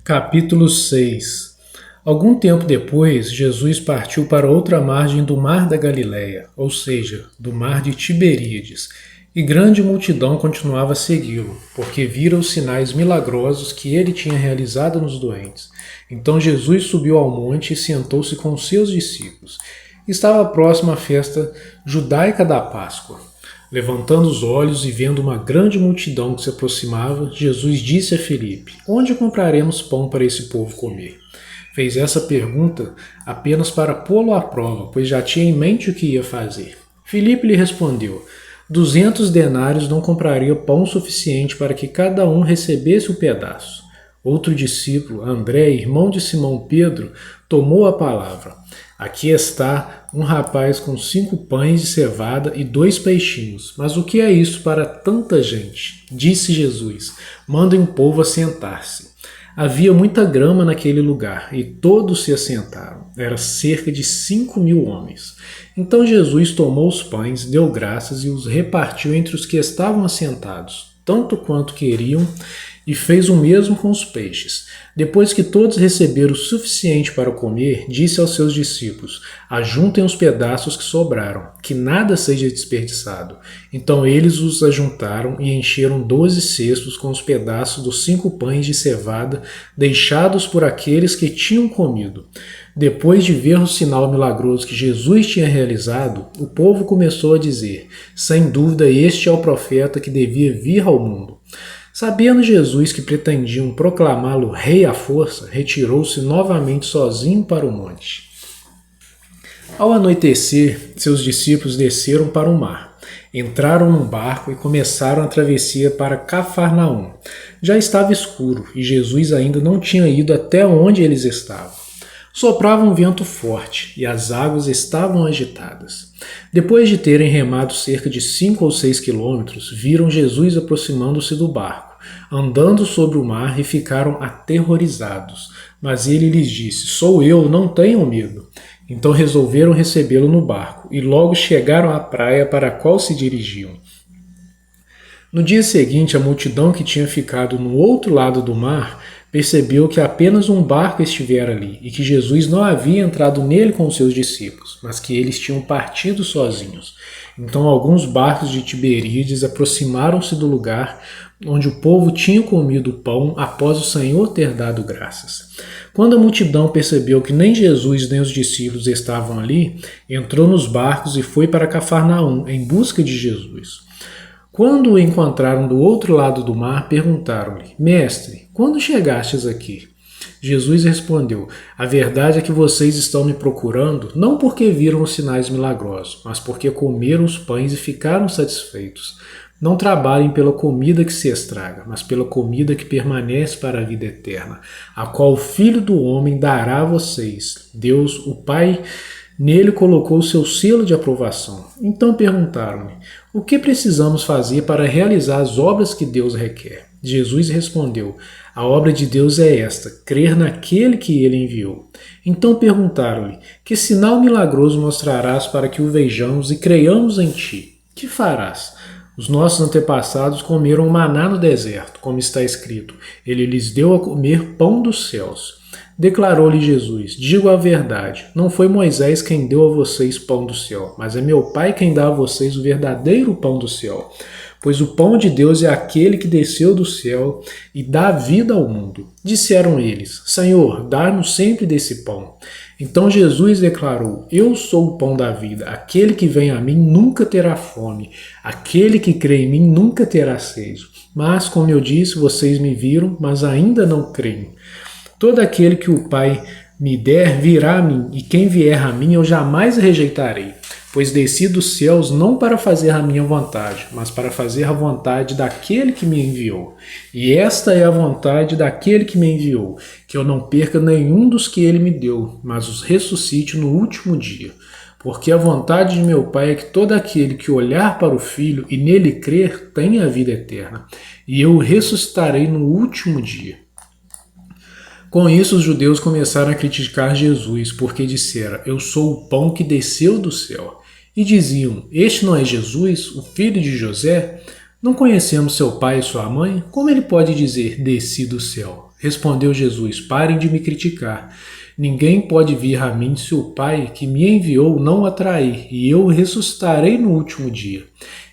Capítulo 6. Algum tempo depois, Jesus partiu para outra margem do mar da Galileia, ou seja, do mar de Tiberíades, e grande multidão continuava a segui-lo, porque vira os sinais milagrosos que ele tinha realizado nos doentes. Então Jesus subiu ao monte e sentou-se com seus discípulos. Estava próxima a festa judaica da Páscoa. Levantando os olhos e vendo uma grande multidão que se aproximava, Jesus disse a Filipe: "Onde compraremos pão para esse povo comer?" Fez essa pergunta apenas para pô-lo à prova, pois já tinha em mente o que ia fazer. Filipe lhe respondeu: 200 denários não compraria pão suficiente para que cada um recebesse um pedaço. Outro discípulo, André, irmão de Simão Pedro, tomou a palavra. Aqui está um rapaz com 5 pães de cevada e 2 peixinhos. Mas o que é isso para tanta gente? Disse Jesus: mandem o povo assentar-se. Havia muita grama naquele lugar, e todos se assentaram. Era cerca de 5.000 homens. Então Jesus tomou os pães, deu graças e os repartiu entre os que estavam assentados, tanto quanto queriam, e fez o mesmo com os peixes. Depois que todos receberam o suficiente para comer, disse aos seus discípulos: ajuntem os pedaços que sobraram, que nada seja desperdiçado. Então eles os ajuntaram e encheram 12 cestos com os pedaços dos 5 pães de cevada deixados por aqueles que tinham comido. Depois de ver o sinal milagroso que Jesus tinha realizado, o povo começou a dizer: sem dúvida este é o profeta que devia vir ao mundo. Sabendo Jesus que pretendiam proclamá-lo rei à força, retirou-se novamente sozinho para o monte. Ao anoitecer, seus discípulos desceram para o mar, entraram num barco e começaram a travessia para Cafarnaum. Já estava escuro e Jesus ainda não tinha ido até onde eles estavam. Soprava um vento forte e as águas estavam agitadas. Depois de terem remado cerca de 5 ou 6 quilômetros, viram Jesus aproximando-se do barco, andando sobre o mar, e ficaram aterrorizados. Mas ele lhes disse: sou eu, não tenham medo. Então resolveram recebê-lo no barco e logo chegaram à praia para a qual se dirigiam. No dia seguinte, a multidão que tinha ficado no outro lado do mar percebeu que apenas um barco estivera ali e que Jesus não havia entrado nele com seus discípulos, mas que eles tinham partido sozinhos. Então alguns barcos de Tiberíades aproximaram-se do lugar onde o povo tinha comido o pão após o Senhor ter dado graças. Quando a multidão percebeu que nem Jesus nem os discípulos estavam ali, entrou nos barcos e foi para Cafarnaum em busca de Jesus. Quando o encontraram do outro lado do mar, perguntaram-lhe: Mestre, quando chegastes aqui? Jesus respondeu: a verdade é que vocês estão me procurando não porque viram os sinais milagrosos, mas porque comeram os pães e ficaram satisfeitos. Não trabalhem pela comida que se estraga, mas pela comida que permanece para a vida eterna, a qual o Filho do Homem dará a vocês. Deus, o Pai, nele colocou o seu selo de aprovação. Então perguntaram-lhe: o que precisamos fazer para realizar as obras que Deus requer? Jesus respondeu: a obra de Deus é esta, crer naquele que ele enviou. Então perguntaram-lhe: que sinal milagroso mostrarás para que o vejamos e creiamos em ti? Que farás? Os nossos antepassados comeram maná no deserto, como está escrito: ele lhes deu a comer pão dos céus. Declarou-lhe Jesus: digo a verdade, não foi Moisés quem deu a vocês pão do céu, mas é meu Pai quem dá a vocês o verdadeiro pão do céu. Pois o pão de Deus é aquele que desceu do céu e dá vida ao mundo. Disseram eles: Senhor, dá-nos sempre desse pão. Então Jesus declarou: eu sou o pão da vida. Aquele que vem a mim nunca terá fome. Aquele que crê em mim nunca terá sede. Mas, como eu disse, vocês me viram, mas ainda não creem. Todo aquele que o Pai me der virá a mim, e quem vier a mim eu jamais rejeitarei. Pois desci dos céus não para fazer a minha vontade, mas para fazer a vontade daquele que me enviou. E esta é a vontade daquele que me enviou, que eu não perca nenhum dos que ele me deu, mas os ressuscite no último dia. Porque a vontade de meu Pai é que todo aquele que olhar para o Filho e nele crer tenha a vida eterna, e eu o ressuscitarei no último dia. Com isso, os judeus começaram a criticar Jesus, porque dissera: eu sou o pão que desceu do céu. E diziam: este não é Jesus, o filho de José? Não conhecemos seu pai e sua mãe? Como ele pode dizer: desci do céu? Respondeu Jesus: parem de me criticar. Ninguém pode vir a mim se o Pai que me enviou não o atrair, e eu o ressuscitarei no último dia.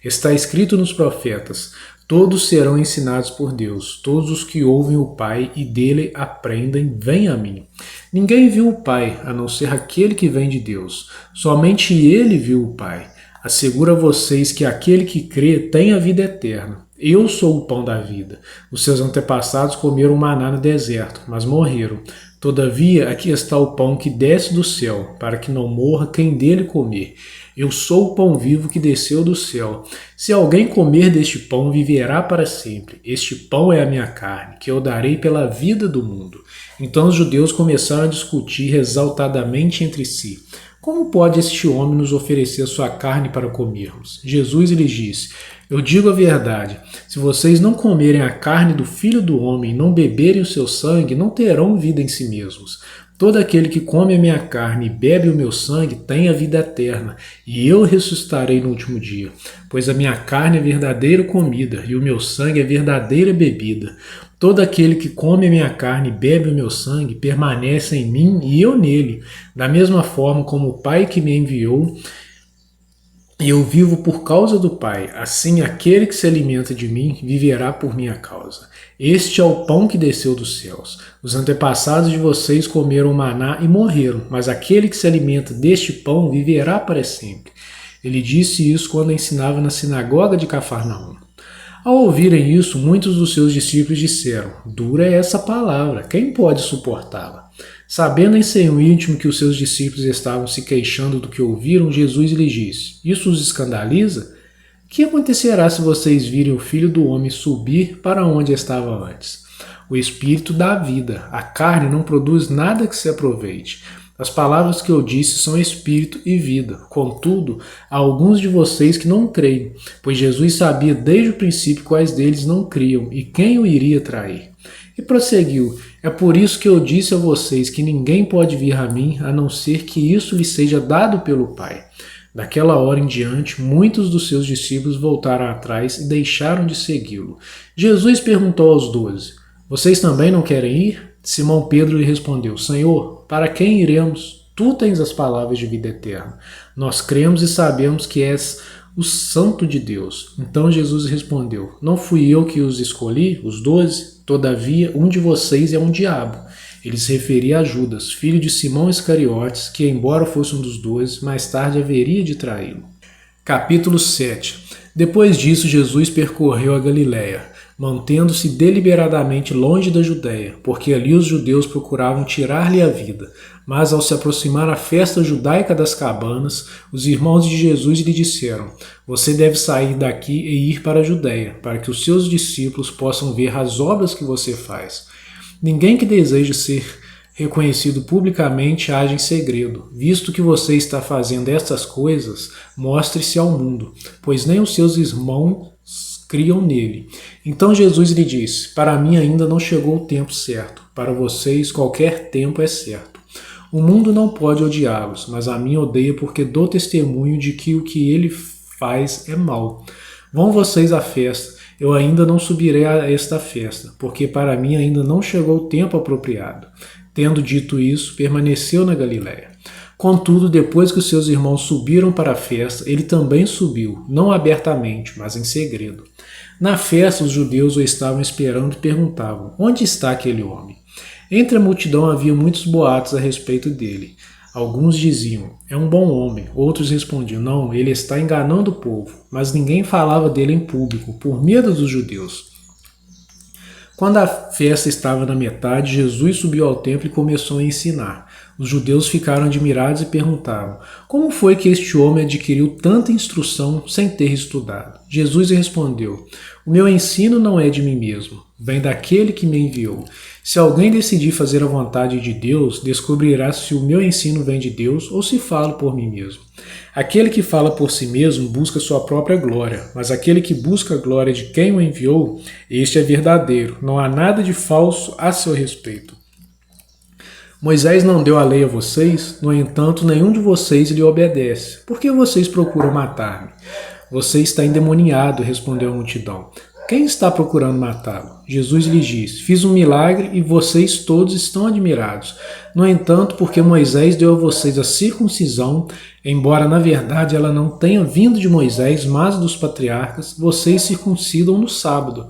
Está escrito nos profetas: todos serão ensinados por Deus. Todos os que ouvem o Pai e dele aprendem, vêm a mim. Ninguém viu o Pai, a não ser aquele que vem de Deus. Somente ele viu o Pai. Asseguro a vocês que aquele que crê tem a vida eterna. Eu sou o pão da vida. Os seus antepassados comeram maná no deserto, mas morreram. Todavia, aqui está o pão que desce do céu, para que não morra quem dele comer. Eu sou o pão vivo que desceu do céu. Se alguém comer deste pão, viverá para sempre. Este pão é a minha carne, que eu darei pela vida do mundo. Então os judeus começaram a discutir exaltadamente entre si. Como pode este homem nos oferecer sua carne para comermos? Jesus lhes disse: eu digo a verdade, se vocês não comerem a carne do Filho do Homem e não beberem o seu sangue, não terão vida em si mesmos. Todo aquele que come a minha carne e bebe o meu sangue tem a vida eterna, e eu ressuscitarei no último dia. Pois a minha carne é verdadeira comida, e o meu sangue é verdadeira bebida. Todo aquele que come a minha carne e bebe o meu sangue permanece em mim e eu nele, da mesma forma como o Pai que me enviou, e eu vivo por causa do Pai. Assim, aquele que se alimenta de mim viverá por minha causa. Este é o pão que desceu dos céus. Os antepassados de vocês comeram maná e morreram, mas aquele que se alimenta deste pão viverá para sempre. Ele disse isso quando ensinava na sinagoga de Cafarnaum. Ao ouvirem isso, muitos dos seus discípulos disseram: dura é essa palavra, quem pode suportá-la? Sabendo em seu íntimo que os seus discípulos estavam se queixando do que ouviram, Jesus lhes disse: isso os escandaliza? O que acontecerá se vocês virem o Filho do Homem subir para onde estava antes? O Espírito dá vida, a carne não produz nada que se aproveite. As palavras que eu disse são espírito e vida. Contudo, há alguns de vocês que não creem, pois Jesus sabia desde o princípio quais deles não criam e quem o iria trair. E prosseguiu: é por isso que eu disse a vocês que ninguém pode vir a mim a não ser que isso lhe seja dado pelo Pai. Daquela hora em diante, muitos dos seus discípulos voltaram atrás e deixaram de segui-lo. Jesus perguntou aos 12: vocês também não querem ir? Simão Pedro lhe respondeu: Senhor, para quem iremos? Tu tens as palavras de vida eterna. Nós cremos e sabemos que és o Santo de Deus. Então Jesus respondeu: não fui eu que os escolhi, os 12? Todavia, um de vocês é um diabo. Ele se referia a Judas, filho de Simão Iscariotes, que, embora fosse um dos 12, mais tarde haveria de traí-lo. Capítulo 7. Depois disso, Jesus percorreu a Galiléia, mantendo-se deliberadamente longe da Judéia, porque ali os judeus procuravam tirar-lhe a vida. Mas ao se aproximar a festa judaica das cabanas, os irmãos de Jesus lhe disseram: você deve sair daqui e ir para a Judéia, para que os seus discípulos possam ver as obras que você faz. Ninguém que deseja ser reconhecido publicamente age em segredo. Visto que você está fazendo estas coisas, mostre-se ao mundo, pois nem os seus irmãos criam nele. Então Jesus lhe disse: para mim ainda não chegou o tempo certo, para vocês qualquer tempo é certo. O mundo não pode odiá-los, mas a mim odeia porque dou testemunho de que o que ele faz é mal. Vão vocês à festa, eu ainda não subirei a esta festa, porque para mim ainda não chegou o tempo apropriado. Tendo dito isso, permaneceu na Galiléia. Contudo, depois que os seus irmãos subiram para a festa, ele também subiu, não abertamente, mas em segredo. Na festa, os judeus o estavam esperando e perguntavam: onde está aquele homem? Entre a multidão havia muitos boatos a respeito dele. Alguns diziam: é um bom homem. Outros respondiam: não, ele está enganando o povo. Mas ninguém falava dele em público, por medo dos judeus. Quando a festa estava na metade, Jesus subiu ao templo e começou a ensinar. Os judeus ficaram admirados e perguntavam: como foi que este homem adquiriu tanta instrução sem ter estudado? Jesus respondeu: o meu ensino não é de mim mesmo, vem daquele que me enviou. Se alguém decidir fazer a vontade de Deus, descobrirá se o meu ensino vem de Deus ou se falo por mim mesmo. Aquele que fala por si mesmo busca sua própria glória, mas aquele que busca a glória de quem o enviou, este é verdadeiro, não há nada de falso a seu respeito. Moisés não deu a lei a vocês, no entanto, nenhum de vocês lhe obedece. Por que vocês procuram matar-me? Você está endemoniado, respondeu a multidão. quem está procurando matá-lo? Jesus lhes disse: fiz um milagre e vocês todos estão admirados. No entanto, porque Moisés deu a vocês a circuncisão, embora na verdade ela não tenha vindo de Moisés, mas dos patriarcas, vocês circuncidam no sábado.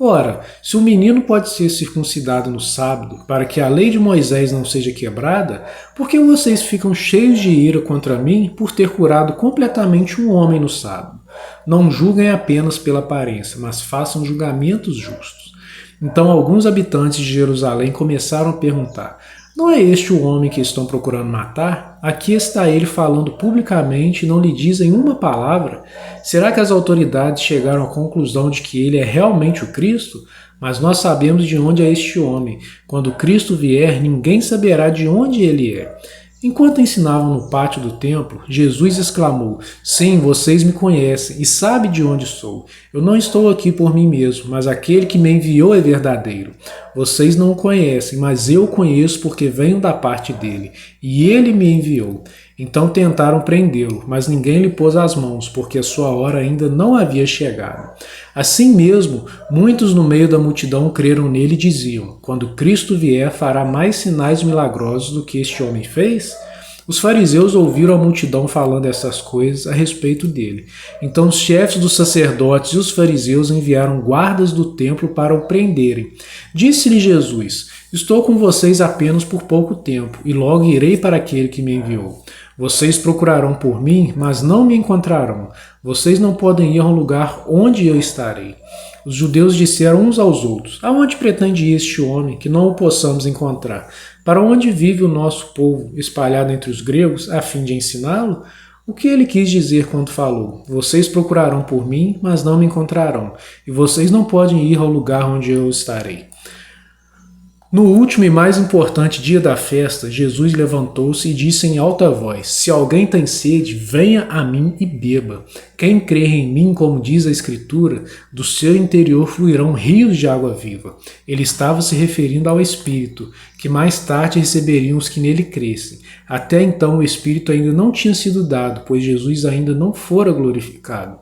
Ora, se o menino pode ser circuncidado no sábado, para que a lei de Moisés não seja quebrada, por que vocês ficam cheios de ira contra mim por ter curado completamente um homem no sábado? Não julguem apenas pela aparência, mas façam julgamentos justos. Então alguns habitantes de Jerusalém começaram a perguntar: não é este o homem que estão procurando matar? Aqui está ele falando publicamente e não lhe dizem uma palavra. Será que as autoridades chegaram à conclusão de que ele é realmente o Cristo? Mas nós sabemos de onde é este homem. Quando Cristo vier, ninguém saberá de onde ele é. Enquanto ensinavam no pátio do templo, Jesus exclamou: sim, vocês me conhecem e sabem de onde sou. Eu não estou aqui por mim mesmo, mas aquele que me enviou é verdadeiro. Vocês não o conhecem, mas eu o conheço porque venho da parte dele, e ele me enviou. Então tentaram prendê-lo, mas ninguém lhe pôs as mãos, porque a sua hora ainda não havia chegado. Assim mesmo, muitos no meio da multidão creram nele e diziam: quando Cristo vier, fará mais sinais milagrosos do que este homem fez? Os fariseus ouviram a multidão falando essas coisas a respeito dele. Então os chefes dos sacerdotes e os fariseus enviaram guardas do templo para o prenderem. Disse-lhe Jesus: estou com vocês apenas por pouco tempo, e logo irei para aquele que me enviou. Vocês procurarão por mim, mas não me encontrarão. Vocês não podem ir ao lugar onde eu estarei. Os judeus disseram uns aos outros: aonde pretende ir este homem, que não o possamos encontrar? Para onde vive o nosso povo, espalhado entre os gregos, a fim de ensiná-lo? O que ele quis dizer quando falou: vocês procurarão por mim, mas não me encontrarão, e vocês não podem ir ao lugar onde eu estarei. No último e mais importante dia da festa, Jesus levantou-se e disse em alta voz: se alguém tem sede, venha a mim e beba. Quem crer em mim, como diz a Escritura, do seu interior fluirão rios de água viva. Ele estava se referindo ao Espírito, que mais tarde receberiam os que nele crescem. Até então o Espírito ainda não tinha sido dado, pois Jesus ainda não fora glorificado.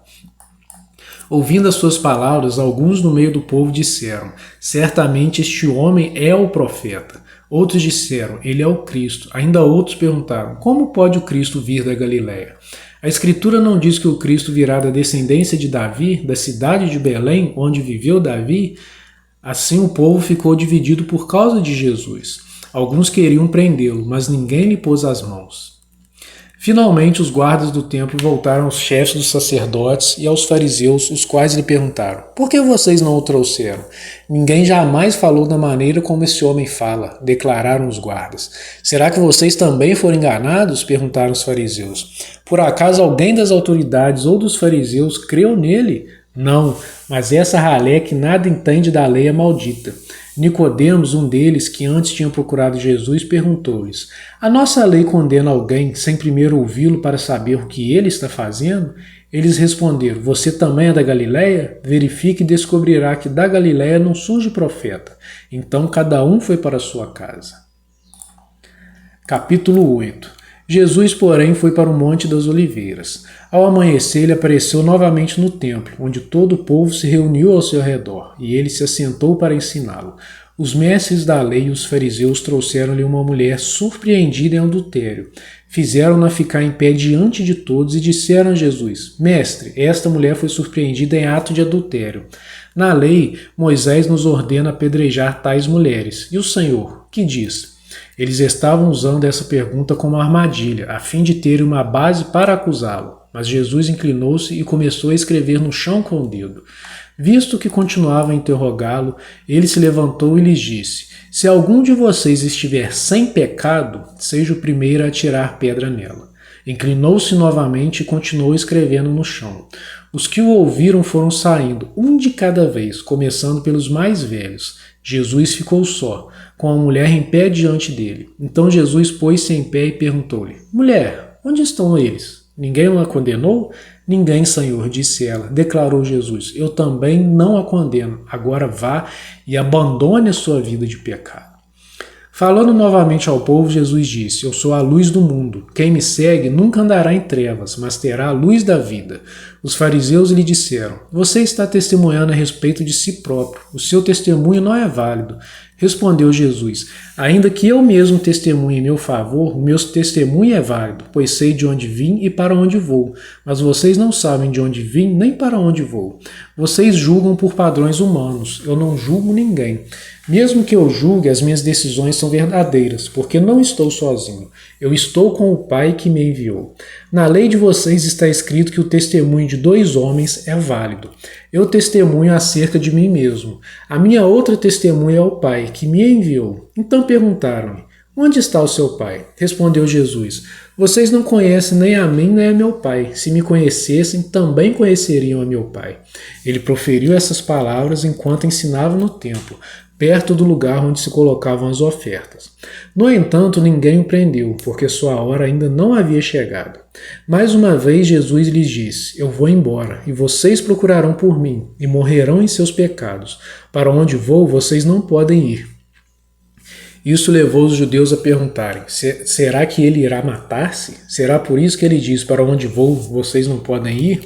Ouvindo as suas palavras, alguns no meio do povo disseram: certamente este homem é o profeta. Outros disseram: ele é o Cristo. Ainda outros perguntaram: como pode o Cristo vir da Galiléia? A Escritura não diz que o Cristo virá da descendência de Davi, da cidade de Belém, onde viveu Davi? Assim o povo ficou dividido por causa de Jesus. Alguns queriam prendê-lo, mas ninguém lhe pôs as mãos. Finalmente, os guardas do templo voltaram aos chefes dos sacerdotes e aos fariseus, os quais lhe perguntaram: por que vocês não o trouxeram? Ninguém jamais falou da maneira como esse homem fala, declararam os guardas. Será que vocês também foram enganados? Perguntaram os fariseus. Por acaso alguém das autoridades ou dos fariseus creu nele? Não, mas essa ralé que nada entende da lei é maldita. Nicodemos, um deles, que antes tinha procurado Jesus, perguntou-lhes: a nossa lei condena alguém sem primeiro ouvi-lo para saber o que ele está fazendo? Eles responderam: você também é da Galiléia? Verifique e descobrirá que da Galiléia não surge profeta. Então cada um foi para a sua casa. Capítulo 8. Jesus, porém, foi para o Monte das Oliveiras. Ao amanhecer, ele apareceu novamente no templo, onde todo o povo se reuniu ao seu redor, e ele se assentou para ensiná-lo. Os mestres da lei e os fariseus trouxeram-lhe uma mulher surpreendida em adultério. Fizeram-na ficar em pé diante de todos e disseram a Jesus: Mestre, esta mulher foi surpreendida em ato de adultério. Na lei, Moisés nos ordena apedrejar tais mulheres. E o Senhor, que diz? Eles estavam usando essa pergunta como armadilha, a fim de terem uma base para acusá-lo. Mas Jesus inclinou-se e começou a escrever no chão com o dedo. Visto que continuava a interrogá-lo, ele se levantou e lhes disse: se algum de vocês estiver sem pecado, seja o primeiro a atirar pedra nela. Inclinou-se novamente e continuou escrevendo no chão. Os que o ouviram foram saindo, um de cada vez, começando pelos mais velhos. Jesus ficou só, com a mulher em pé diante dele. Então Jesus pôs-se em pé e perguntou-lhe: Mulher, onde estão eles? Ninguém a condenou? Ninguém, Senhor, disse ela. Declarou Jesus: eu também não a condeno. Agora vá e abandone a sua vida de pecado. Falando novamente ao povo, Jesus disse: Eu sou a luz do mundo. Quem me segue nunca andará em trevas, mas terá a luz da vida. Os fariseus lhe disseram: Você está testemunhando a respeito de si próprio. O seu testemunho não é válido. Respondeu Jesus: Ainda que eu mesmo testemunhe em meu favor, o meu testemunho é válido, pois sei de onde vim e para onde vou. Mas vocês não sabem de onde vim nem para onde vou. Vocês julgam por padrões humanos. Eu não julgo ninguém. Mesmo que eu julgue, as minhas decisões são verdadeiras, porque não estou sozinho. Eu estou com o Pai que me enviou. Na lei de vocês está escrito que o testemunho de 2 homens é válido. Eu testemunho acerca de mim mesmo. A minha outra testemunha é o Pai que me enviou. Então perguntaram-me: Onde está o seu Pai? Respondeu Jesus: Vocês não conhecem nem a mim nem a meu Pai. Se me conhecessem, também conheceriam a meu Pai. Ele proferiu essas palavras enquanto ensinava no templo, perto do lugar onde se colocavam as ofertas. No entanto, ninguém o prendeu, porque sua hora ainda não havia chegado. Mais uma vez Jesus lhes disse: Eu vou embora, e vocês procurarão por mim, e morrerão em seus pecados. Para onde vou, vocês não podem ir. Isso levou os judeus a perguntarem: será que ele irá matar-se? Será por isso que ele diz: Para onde vou, vocês não podem ir?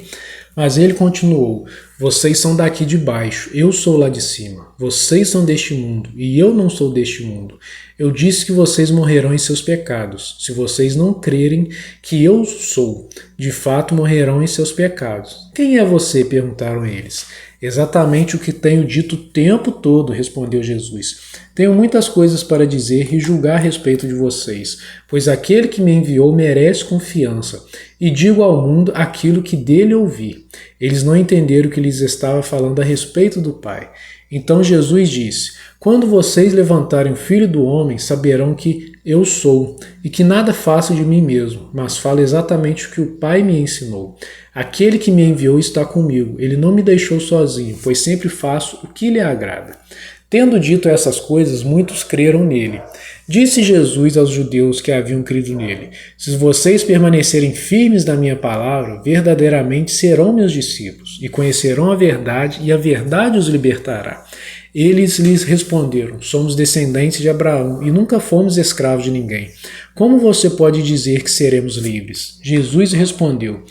Mas ele continuou: Vocês são daqui de baixo, eu sou lá de cima. Vocês são deste mundo, e eu não sou deste mundo. Eu disse que vocês morrerão em seus pecados. Se vocês não crerem que eu sou, de fato morrerão em seus pecados. Quem é você? Perguntaram eles. Exatamente o que tenho dito o tempo todo, respondeu Jesus. Tenho muitas coisas para dizer e julgar a respeito de vocês, pois aquele que me enviou merece confiança, e digo ao mundo aquilo que dele ouvi. Eles não entenderam que lhes estava falando a respeito do Pai. Então Jesus disse: Quando vocês levantarem o Filho do Homem, saberão que eu sou, e que nada faço de mim mesmo, mas falo exatamente o que o Pai me ensinou. Aquele que me enviou está comigo, ele não me deixou sozinho, pois sempre faço o que lhe agrada. Tendo dito essas coisas, muitos creram nele. Disse Jesus aos judeus que haviam crido nele: Se vocês permanecerem firmes na minha palavra, verdadeiramente serão meus discípulos, e conhecerão a verdade, e a verdade os libertará. Eles lhes responderam: Somos descendentes de Abraão e nunca fomos escravos de ninguém. Como você pode dizer que seremos livres? Jesus respondeu: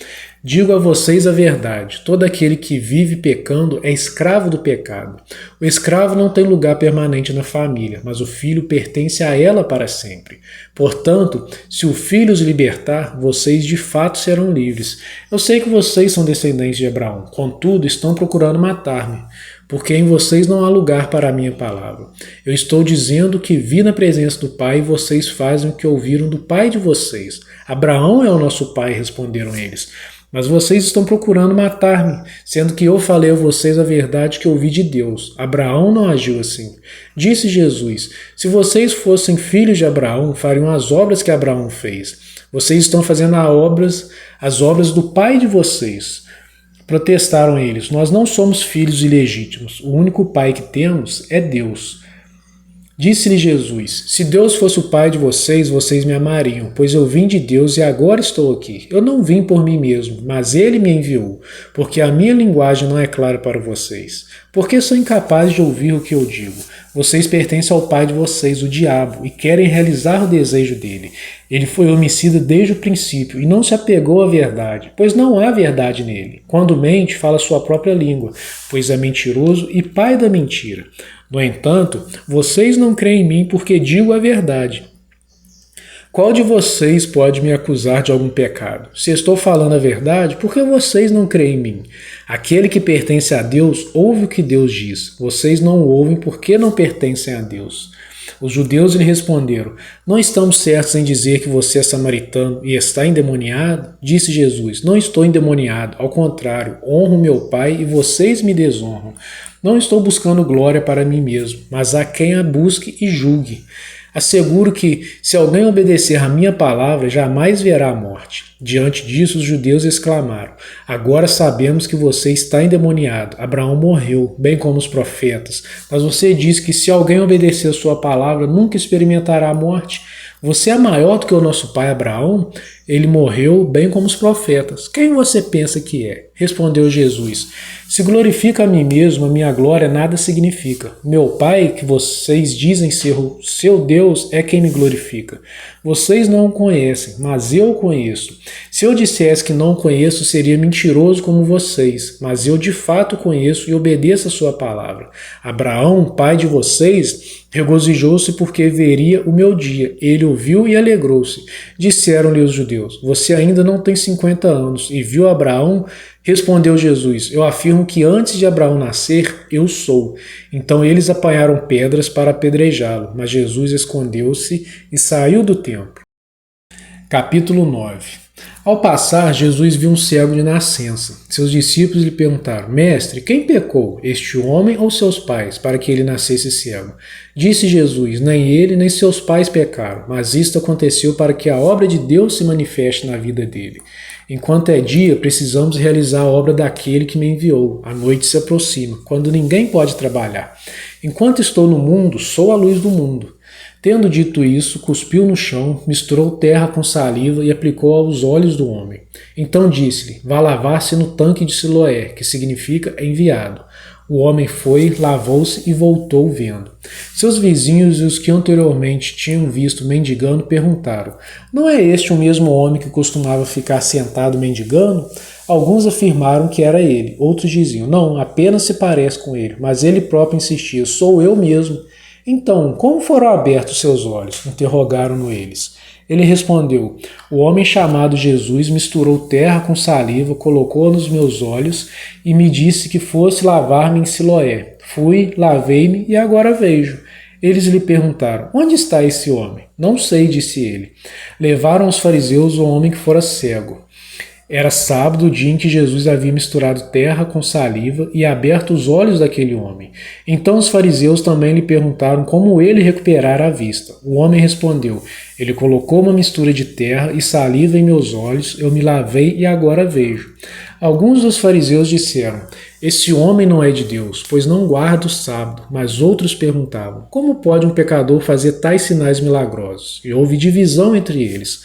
Digo a vocês a verdade, todo aquele que vive pecando é escravo do pecado. O escravo não tem lugar permanente na família, mas o filho pertence a ela para sempre. Portanto, se o filho os libertar, vocês de fato serão livres. Eu sei que vocês são descendentes de Abraão, contudo estão procurando matar-me, porque em vocês não há lugar para a minha palavra. Eu estou dizendo que vi na presença do Pai e vocês fazem o que ouviram do pai de vocês. Abraão é o nosso pai, responderam eles. Mas vocês estão procurando matar-me, sendo que eu falei a vocês a verdade que ouvi de Deus. Abraão não agiu assim. Disse Jesus: Se vocês fossem filhos de Abraão, fariam as obras que Abraão fez. Vocês estão fazendo as obras do pai de vocês. Protestaram eles: Nós não somos filhos ilegítimos. O único pai que temos é Deus. Disse-lhe Jesus: Se Deus fosse o Pai de vocês, vocês me amariam, pois eu vim de Deus e agora estou aqui. Eu não vim por mim mesmo, mas Ele me enviou, porque a minha linguagem não é clara para vocês. Porque sou incapaz de ouvir o que eu digo. Vocês pertencem ao pai de vocês, o diabo, e querem realizar o desejo dele. Ele foi homicida desde o princípio e não se apegou à verdade, pois não há verdade nele. Quando mente, fala sua própria língua, pois é mentiroso e pai da mentira. No entanto, vocês não creem em mim porque digo a verdade. Qual de vocês pode me acusar de algum pecado? Se estou falando a verdade, por que vocês não creem em mim? Aquele que pertence a Deus ouve o que Deus diz. Vocês não o ouvem porque não pertencem a Deus. Os judeus lhe responderam: Não estamos certos em dizer que você é samaritano e está endemoniado? Disse Jesus: Não estou endemoniado, ao contrário, honro meu Pai e vocês me desonram. Não estou buscando glória para mim mesmo, mas a quem a busque e julgue. Asseguro que, se alguém obedecer à minha palavra, jamais verá a morte. Diante disso, os judeus exclamaram: Agora sabemos que você está endemoniado. Abraão morreu, bem como os profetas. Mas você diz que se alguém obedecer a sua palavra, nunca experimentará a morte. Você é maior do que o nosso pai Abraão? Ele morreu bem como os profetas. Quem você pensa que é? Respondeu Jesus. Se glorifica a mim mesmo, a minha glória nada significa. Meu Pai, que vocês dizem ser o seu Deus, é quem me glorifica. Vocês não o conhecem, mas eu o conheço. Se eu dissesse que não o conheço, seria mentiroso como vocês, mas eu de fato o conheço e obedeço a sua palavra. Abraão, pai de vocês, regozijou-se porque veria o meu dia. Ele ouviu e alegrou-se. Disseram-lhe os judeus: Você ainda não tem 50 anos e viu Abraão? Respondeu Jesus: Eu afirmo que antes de Abraão nascer, eu sou. Então eles apanharam pedras para apedrejá-lo, mas Jesus escondeu-se e saiu do templo. Capítulo 9. Ao passar, Jesus viu um cego de nascença. Seus discípulos lhe perguntaram: Mestre, quem pecou, este homem ou seus pais, para que ele nascesse cego? Disse Jesus: Nem ele nem seus pais pecaram, mas isto aconteceu para que a obra de Deus se manifeste na vida dele. Enquanto é dia, precisamos realizar a obra daquele que me enviou. A noite se aproxima, quando ninguém pode trabalhar. Enquanto estou no mundo, sou a luz do mundo. Tendo dito isso, cuspiu no chão, misturou terra com saliva e aplicou aos olhos do homem. Então disse-lhe: Vá lavar-se no tanque de Siloé, que significa enviado. O homem foi, lavou-se e voltou vendo. Seus vizinhos e os que anteriormente tinham visto mendigando perguntaram: Não é este o mesmo homem que costumava ficar sentado mendigando? Alguns afirmaram que era ele, outros diziam: Não, apenas se parece com ele. Mas ele próprio insistia: Sou eu mesmo. Então, como foram abertos seus olhos? Interrogaram-no eles. Ele respondeu: O homem chamado Jesus misturou terra com saliva, colocou nos meus olhos e me disse que fosse lavar-me em Siloé. Fui, lavei-me e agora vejo. Eles lhe perguntaram: Onde está esse homem? Não sei, disse ele. Levaram os fariseus o homem que fora cego. Era sábado, o dia em que Jesus havia misturado terra com saliva e aberto os olhos daquele homem. Então os fariseus também lhe perguntaram como ele recuperara a vista. O homem respondeu: Ele colocou uma mistura de terra e saliva em meus olhos, eu me lavei e agora vejo. Alguns dos fariseus disseram: Esse homem não é de Deus, pois não guarda o sábado. Mas outros perguntavam: Como pode um pecador fazer tais sinais milagrosos? E houve divisão entre eles.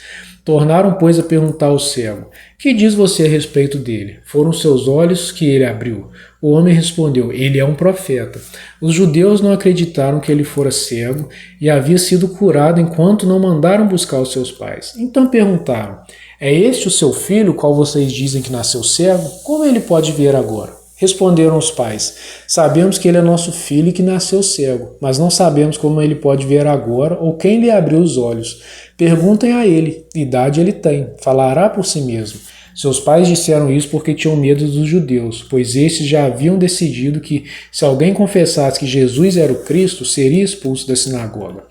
Tornaram, pois, a perguntar ao cego: Que diz você a respeito dele? Foram seus olhos que ele abriu. O homem respondeu: Ele é um profeta. Os judeus não acreditaram que ele fora cego e havia sido curado enquanto não mandaram buscar os seus pais. Então perguntaram: É este o seu filho, qual vocês dizem que nasceu cego? Como ele pode ver agora? Responderam os pais: Sabemos que ele é nosso filho e que nasceu cego, mas não sabemos como ele pode ver agora ou quem lhe abriu os olhos. Perguntem a ele, idade ele tem, falará por si mesmo. Seus pais disseram isso porque tinham medo dos judeus, pois estes já haviam decidido que, se alguém confessasse que Jesus era o Cristo, seria expulso da sinagoga.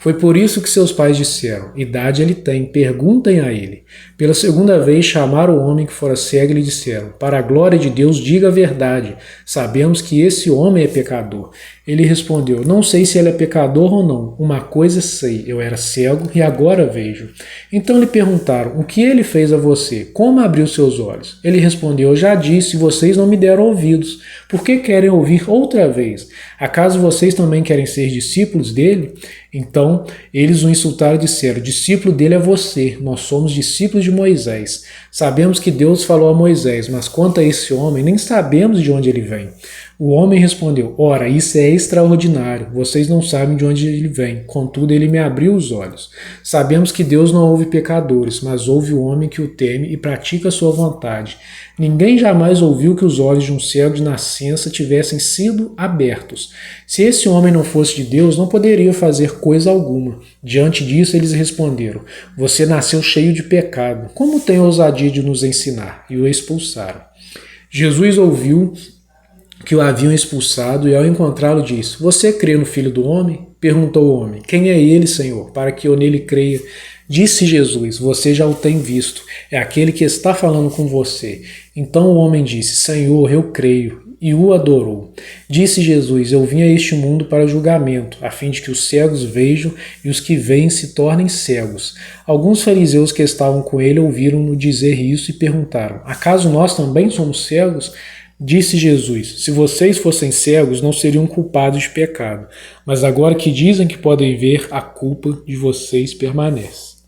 Foi por isso que seus pais disseram: Idade ele tem, perguntem a ele. Pela segunda vez chamaram o homem que fora cego e lhe disseram: Para a glória de Deus, diga a verdade. Sabemos que esse homem é pecador. Ele respondeu: Não sei se ele é pecador ou não. Uma coisa sei, eu era cego e agora vejo. Então lhe perguntaram: O que ele fez a você? Como abriu seus olhos? Ele respondeu: Eu já disse, vocês não me deram ouvidos. Por que querem ouvir outra vez? Acaso vocês também querem ser discípulos dele? Então eles o insultaram e disseram: Discípulo dele é você, nós somos discípulos de Moisés. Sabemos que Deus falou a Moisés, mas quanto a esse homem, nem sabemos de onde ele vem. O homem respondeu: Ora, isso é extraordinário, vocês não sabem de onde ele vem, contudo ele me abriu os olhos. Sabemos que Deus não ouve pecadores, mas ouve o homem que o teme e pratica a sua vontade. Ninguém jamais ouviu que os olhos de um cego de nascença tivessem sido abertos. Se esse homem não fosse de Deus, não poderia fazer coisa alguma. Diante disso, eles responderam: Você nasceu cheio de pecado. Como tem ousadia de nos ensinar? E o expulsaram. Jesus ouviu que o haviam expulsado e, ao encontrá-lo, disse: Você crê no Filho do Homem? Perguntou o homem: Quem é ele, Senhor, para que eu nele creia? Disse Jesus: Você já o tem visto, é aquele que está falando com você. Então o homem disse: Senhor, eu creio, e o adorou. Disse Jesus: Eu vim a este mundo para julgamento, a fim de que os cegos vejam e os que veem se tornem cegos. Alguns fariseus que estavam com ele ouviram-no dizer isso e perguntaram: Acaso nós também somos cegos? Disse Jesus: Se vocês fossem cegos, não seriam culpados de pecado. Mas agora que dizem que podem ver, a culpa de vocês permanece.